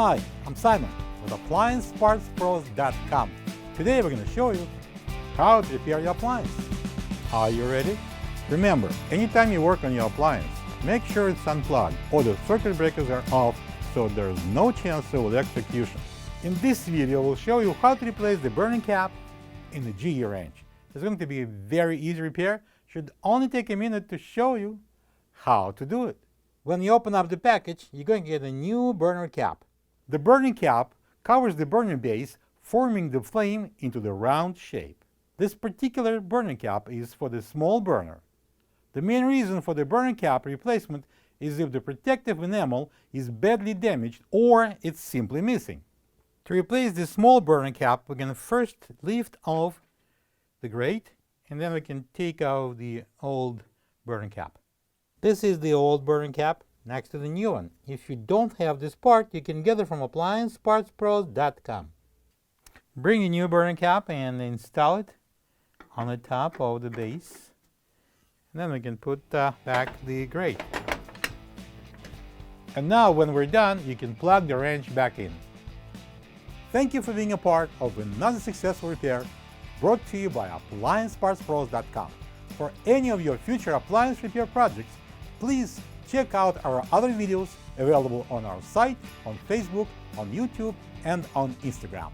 Hi, I'm Simon with AppliancePartsPros.com. Today we're going to show you how to repair your appliance. Are you ready? Remember, anytime you work on your appliance, make sure it's unplugged or the circuit breakers are off so there's no chance of electrocution. In this video, we'll show you how to replace the burner cap in the GE range. It's going to be a very easy repair. Should only take a minute to show you how to do it. When you open up the package, you're going to get a new burner cap. The burner cap covers the burner base, forming the flame into the round shape. This particular burner cap is for the small burner. The main reason for the burner cap replacement is if the protective enamel is badly damaged or it's simply missing. To replace the small burner cap, we're going to first lift off the grate, and then we can take out the old burner cap. This is the old burner cap next to the new one. If you don't have this part, you can get it from AppliancePartsPros.com. Bring the new burner cap and install it on the top of the base. And then we can put back the grate. And now when we're done, you can plug the wrench back in. Thank you for being a part of another successful repair brought to you by AppliancePartsPros.com. For any of your future appliance repair projects, please check out our other videos available on our site, on Facebook, on YouTube, and on Instagram.